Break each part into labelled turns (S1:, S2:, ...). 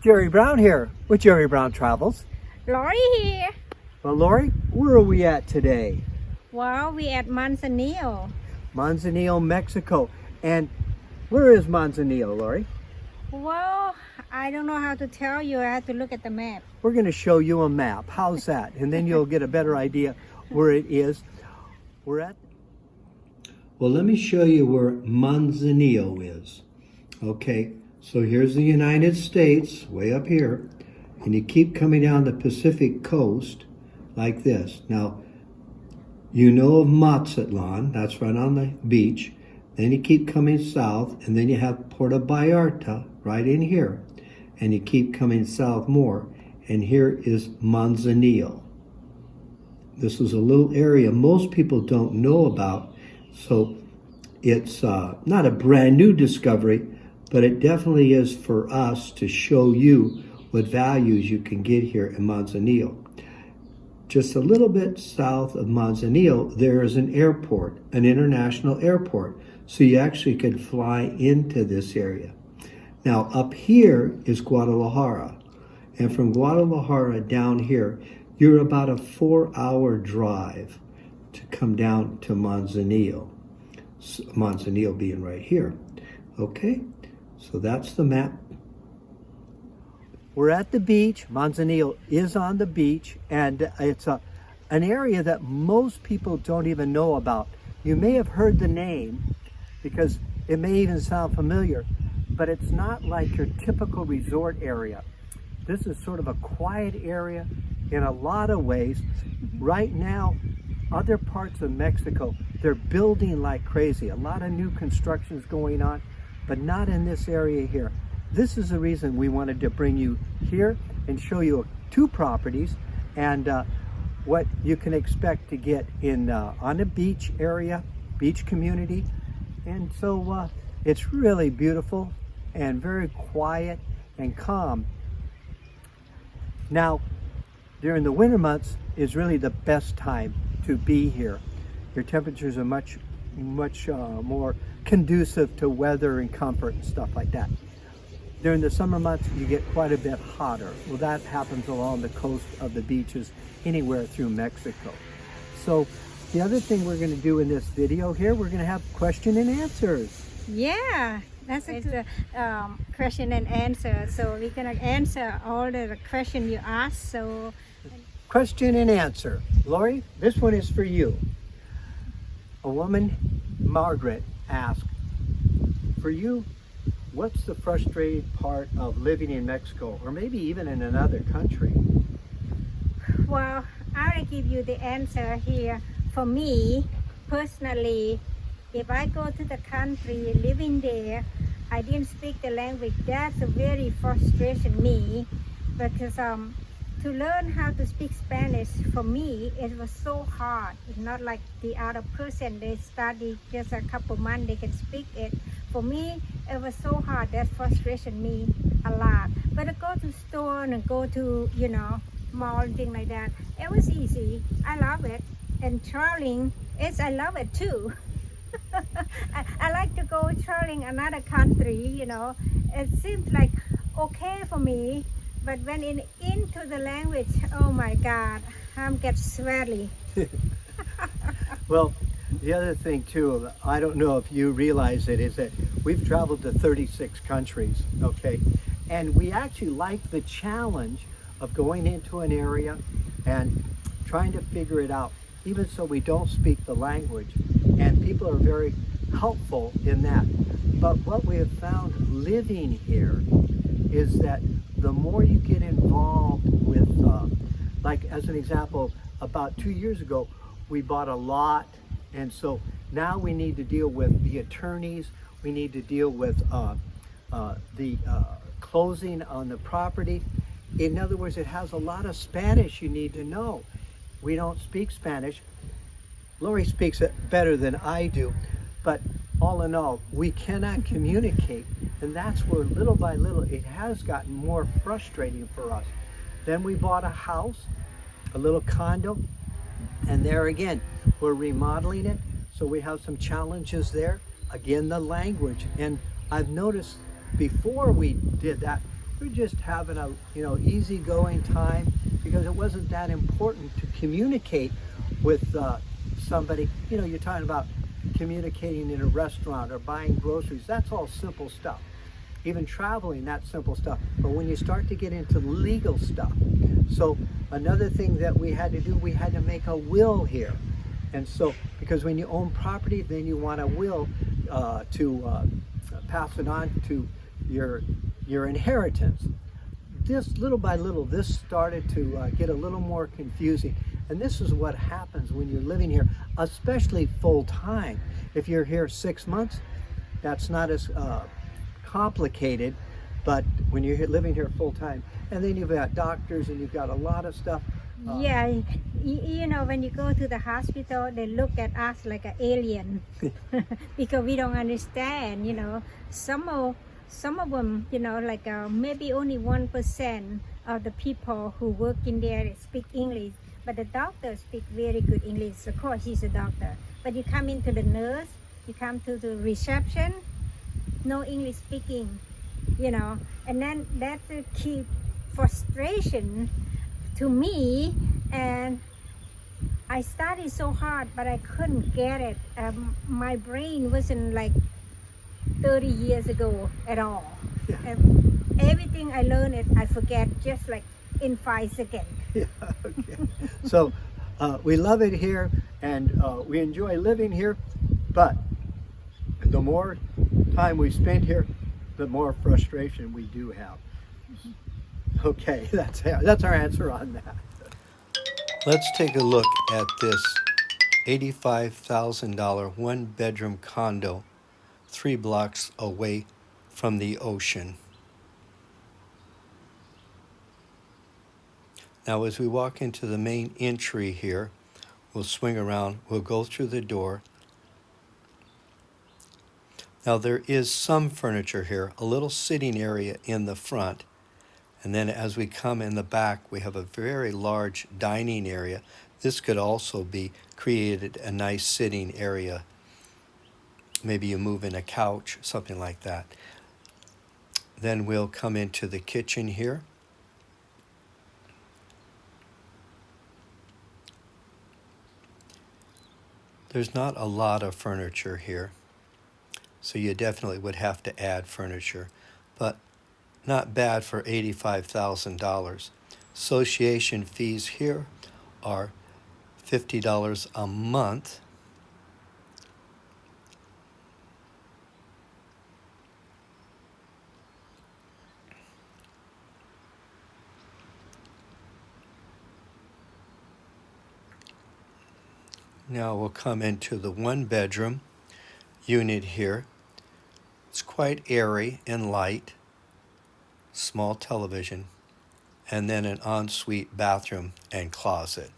S1: Jerry Brown here with Jerry Brown Travels.
S2: Lori here.
S1: Well, Lori, where are we at today?
S2: Well, we at Manzanillo.
S1: Manzanillo, Mexico. And where is Manzanillo, Lori?
S2: Well, I don't know how to tell you. I have to look at the map.
S1: We're going to show you a map. How's that? And then you'll get a better idea where it is. We're at... Well, let me show you where Manzanillo is. Okay, so here's the United States, way up here. And you keep coming down the Pacific coast like this. Now, you know of Mazatlan, that's right on the beach. Then you keep coming south, and then you have Puerto Vallarta right in here. And you keep coming south more, and here is Manzanillo. This is a little area most people don't know about, so it's not a brand new discovery, but it definitely is for us to show you what values you can get here in Manzanillo. Just a little bit south of Manzanillo, there is an airport, an international airport. So you actually could fly into this area. Now up here is Guadalajara. And from Guadalajara down here, you're about a 4-hour drive to come down to Manzanillo. Manzanillo being right here. Okay, so that's the map. We're at the beach. Manzanillo is on the beach, and it's an area that most people don't even know about. You may have heard the name because it may even sound familiar, but it's not like your typical resort area. This is sort of a quiet area in a lot of ways. Right now, other parts of Mexico, they're building like crazy. A lot of new constructions going on, but not in this area here. This is the reason we wanted to bring you here and show you 2 properties and what you can expect to get in on a beach area, beach community. And so it's really beautiful and very quiet and calm. Now, during the winter months is really the best time to be here. Your temperatures are much more conducive to weather and comfort and stuff like that. During the summer months, you get quite a bit hotter. Well, that happens along the coast of the beaches anywhere through Mexico. So the other thing we're going to do in this video here, we're going to have question and answers.
S2: Yeah, that's a question and answer. So we're going to answer all the questions you ask. So,
S1: question and answer. Lori, this one is for you. A woman, Margaret, asked, for you, what's the frustrating part of living in Mexico, or maybe even in another country?
S2: Well, I'll give you the answer here. For me, personally, if I go to the country, living there, I didn't speak the language, that's a very frustration me, because to learn how to speak Spanish, for me, it was so hard. It's not like the other person, they study just a couple months, they can speak it. For me, it was so hard, that frustration me a lot. But I go to store and go to, mall and things like that. It was easy, I love it. And traveling, I love it too. I like to go traveling another country, It seems like okay for me, but when into the language, oh my God, I'm get sweaty.
S1: Well, the other thing too, I don't know if you realize it, is that we've traveled to 36 countries, okay? And we actually like the challenge of going into an area and trying to figure it out, even so we don't speak the language. And people are very helpful in that. But what we have found living here is that the more you get involved with, like as an example, about 2 years ago, we bought a lot. And so now we need to deal with the attorneys. We need to deal with the closing on the property. In other words, it has a lot of Spanish you need to know. We don't speak Spanish. Lori speaks it better than I do, but all in all, we cannot communicate. And that's where little by little, it has gotten more frustrating for us. Then we bought a house, a little condo, and there again, we're remodeling it. So we have some challenges there. Again, the language. And I've noticed before we did that, we're just having a, easygoing time, because it wasn't that important to communicate with somebody. You're talking about communicating in a restaurant or buying groceries. That's all simple stuff. Even traveling, that's simple stuff. But when you start to get into legal stuff, so another thing that we had to do, we had to make a will here. And so, because when you own property, then you want a will to pass it on to your inheritance. This, little by little, this started to get a little more confusing. And this is what happens when you're living here, especially full time. If you're here 6 months, that's not as complicated, but when you're living here full time, and then you've got doctors and you've got a lot of stuff.
S2: Yeah, when you go to the hospital, they look at us like an alien because we don't understand. Some of them, like maybe only 1% of the people who work in there speak English, but the doctor speak very good English. Of course, he's a doctor. But you come into the nurse, you come to the reception, no English speaking, and then that's a key frustration to me. And I studied so hard, but I couldn't get it. My brain wasn't like 30 years ago at all.
S1: Yeah.
S2: Everything I learned, I forget just like in 5 seconds.
S1: Yeah, okay. So we love it here, and we enjoy living here, but the more time we spend here, the more frustration we do have. Okay, that's our answer on that. Let's take a look at this $85,000 one-bedroom condo 3 blocks away from the ocean. Now, as we walk into the main entry here, we'll swing around, we'll go through the door. Now, there is some furniture here, a little sitting area in the front. And then as we come in the back, we have a very large dining area. This could also be created a nice sitting area. Maybe you move in a couch, something like that. Then we'll come into the kitchen here. There's not a lot of furniture here, so you definitely would have to add furniture, but not bad for $85,000. Association fees here are $50 a month. Now we'll come into the one-bedroom unit here. It's quite airy and light. Small television, and then an ensuite bathroom and closet.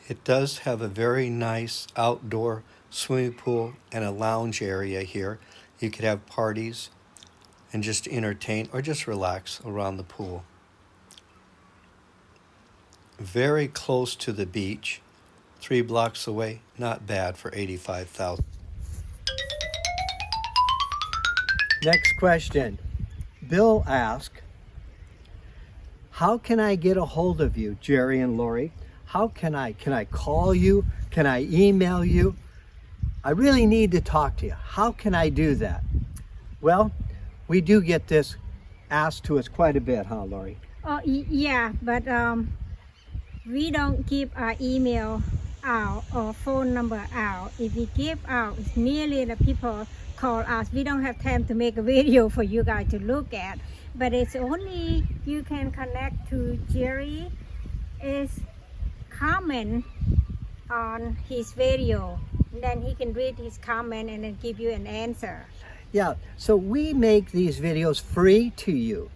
S1: It does have a very nice outdoor swimming pool and a lounge area here. You could have parties and just entertain or just relax around the pool. Very close to the beach, 3 blocks away, not bad for $85,000. Next question. Bill asked, how can I get a hold of you, Jerry and Lori? How can I call you? Can I email you? I really need to talk to you. How can I do that? Well, we do get this asked to us quite a bit, huh, Lori?
S2: Oh, yeah, but we don't give our email out or phone number out. If we give out, it's merely the people call us. We don't have time to make a video for you guys to look at. But it's only you can connect to Jerry is comment on his video. Then he can read his comment and then give you an answer.
S1: Yeah, so we make these videos free to you.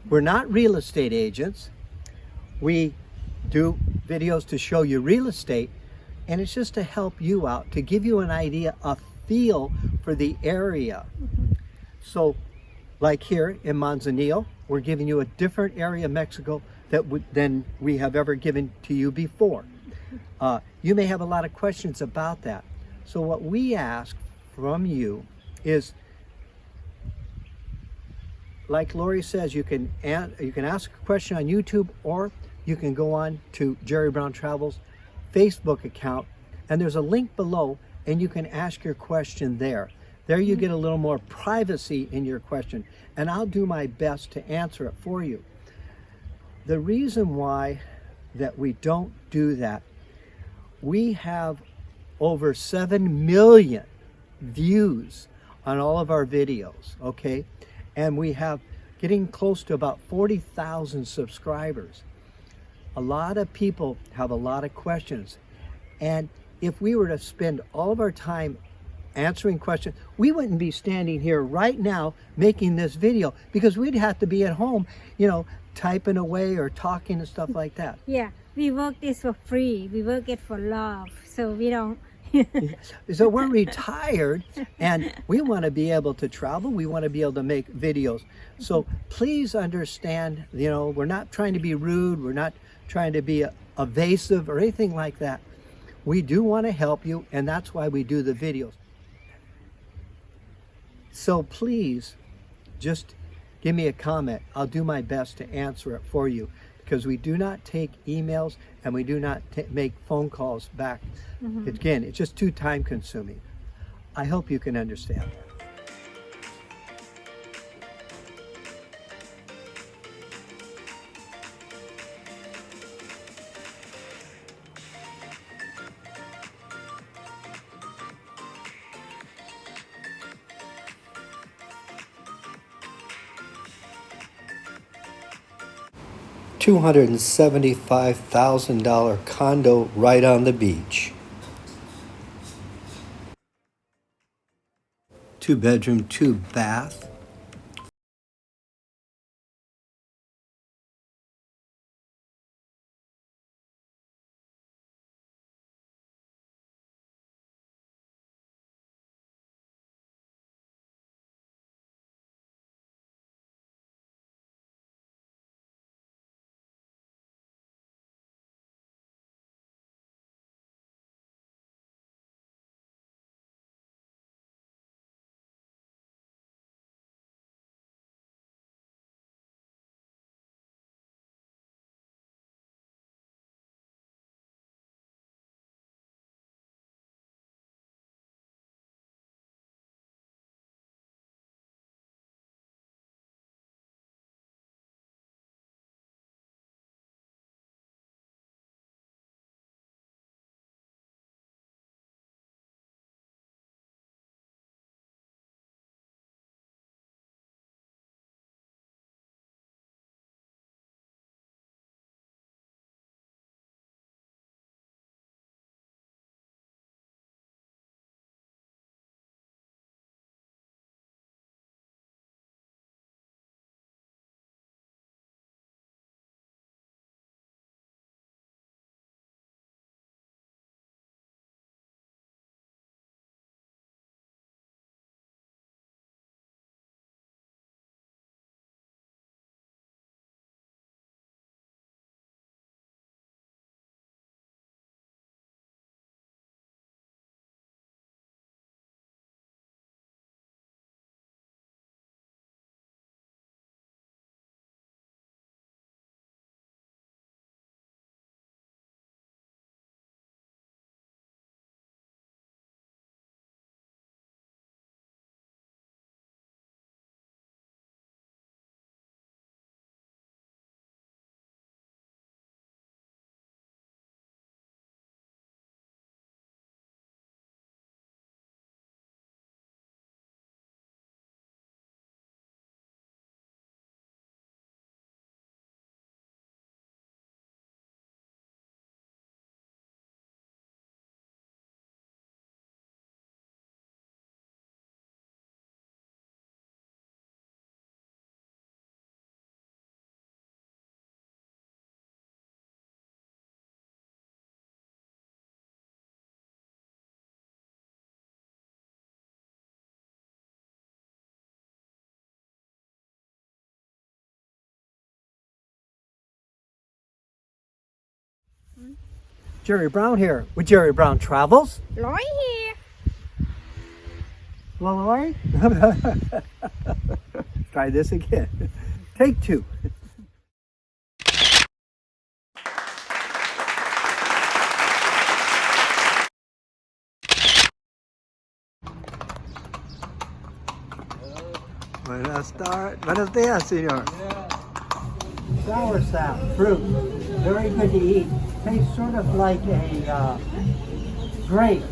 S1: We're not real estate agents. We do videos to show you real estate, and it's just to help you out, to give you an idea, a feel for the area. So like here in Manzanillo, we're giving you a different area of Mexico than we have ever given to you before. You may have a lot of questions about that. So what we ask from you is, like Lori says, you can ask a question on YouTube, or you can go on to Jerry Brown Travels Facebook account, and there's a link below, and you can ask your question there. There you get a little more privacy in your question, and I'll do my best to answer it for you. The reason why that we don't do that, we have over 7 million views on all of our videos, okay? And we have getting close to about 40,000 subscribers. A lot of people have a lot of questions. And if we were to spend all of our time answering questions, we wouldn't be standing here right now making this video, because we'd have to be at home, you know, typing away or talking and stuff like that.
S2: Yeah, we work this for free. We work it for love. So we don't.
S1: So we're retired, and we want to be able to travel. We want to be able to make videos. So please understand, you know, we're not trying to be rude. We're not trying to be evasive or anything like that. We do want to help you, and that's why we do the videos. So please just give me a comment. I'll do my best to answer it for you, because we do not take emails and we do not make phone calls back. Again, it's just too time consuming. I hope you can understand that. $275,000 condo right on the beach. 2-bedroom, 2-bath. Jerry Brown here with Jerry Brown Travels.
S2: Lối here.
S1: Lori? Try this again. Take two. Buenos días, señor. Sour sap, fruit, very good to eat. Tastes sort of like a grape.